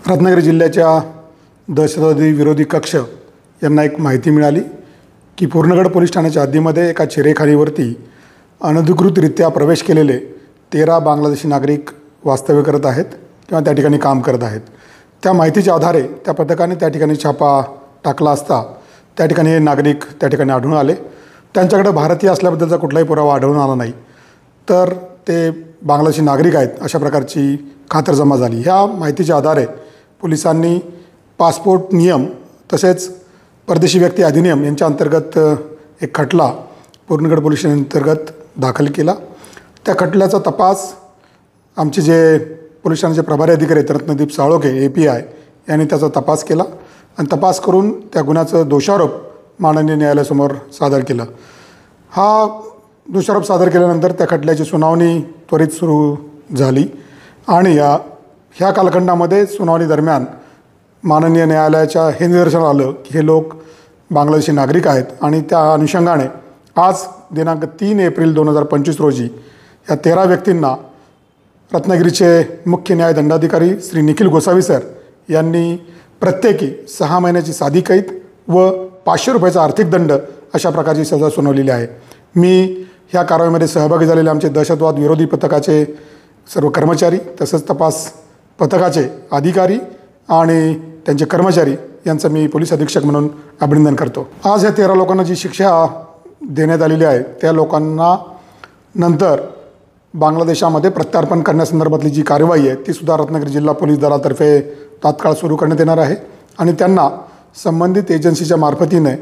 रत्नागिरी जिल्ह्याच्या दहशतवादी विरोधी कक्ष यांना एक माहिती मिळाली की पूर्णगड पोलीस ठाण्याच्या हद्दीमध्ये एका चिरेखानीवरती अनधिकृतरित्या प्रवेश केलेले 13 बांगलादेशी नागरिक वास्तव्य करत आहेत किंवा त्या ठिकाणी काम करत आहेत। त्या माहितीच्या आधारे त्या पथकाने त्या ठिकाणी छापा टाकला असता त्या ठिकाणी हे नागरिक त्या ठिकाणी आढळून आले। त्यांच्याकडे भारतीय असल्याबद्दलचा कुठलाही पुरावा आढळून आला नाही, तर ते बांगलादेशी नागरिक आहेत अशा प्रकारची खातरजमा झाली। ह्या माहितीच्या आधारे पोलिसांनी पासपोर्ट नियम तसेच परदेशी व्यक्ती अधिनियम यांच्या अंतर्गत एक खटला पूर्णगड पोलीस स्टेशनअंतर्गत दाखल केला। त्या खटल्याचा तपास आमचे जे पोलीस ठाण्याचे प्रभारी अधिकारी आहेत रत्नदीप साळोखे API यांनी त्याचा तपास केला आणि तपास करून त्या गुन्ह्याचं दोषारोप माननीय न्यायालयासमोर सादर केला। हा दोषारोप सादर केल्यानंतर त्या खटल्याची सुनावणी त्वरित सुरू झाली आणि ह्या कालखंडामध्ये सुनावणी दरम्यान माननीय न्यायालयाच्या हे निदर्शनास आलं की हे लोक बांगलादेशी नागरिक आहेत आणि त्या अनुषंगाने आज दिनांक 3 एप्रिल 2025 रोजी या 13 व्यक्तींना रत्नागिरीचे मुख्य न्याय दंडाधिकारी श्री निखिल गोसावी सर यांनी प्रत्येकी 6 महिन्याची साधी कैद व 500 रुपयाचा आर्थिक दंड अशा प्रकारची सजा सुनावलेली आहे। मी ह्या कारवाईमध्ये सहभागी झालेले आमचे दहशतवाद विरोधी पथकाचे सर्व कर्मचारी तसेच तपास पथकाचे अधिकारी आणि त्यांचे कर्मचारी यांचं मी पोलीस अधीक्षक म्हणून अभिनंदन करतो। आज ह्या 13 लोकांना जी शिक्षा देण्यात आलेली आहे त्या लोकांना नंतर बांगलादेशामध्ये प्रत्यार्पण करण्यासंदर्भातली जी कार्यवाही आहे ती सुद्धा रत्नागिरी जिल्हा पोलीस दलातर्फे तात्काळ सुरू करण्यात येणार आहे आणि त्यांना संबंधित एजन्सीच्या मार्फतीने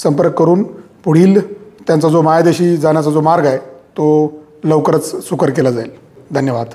संपर्क करून पुढील त्यांचा जो मायदेशी जाण्याचा जो मार्ग आहे तो लवकरच सुकर केला जाईल। धन्यवाद।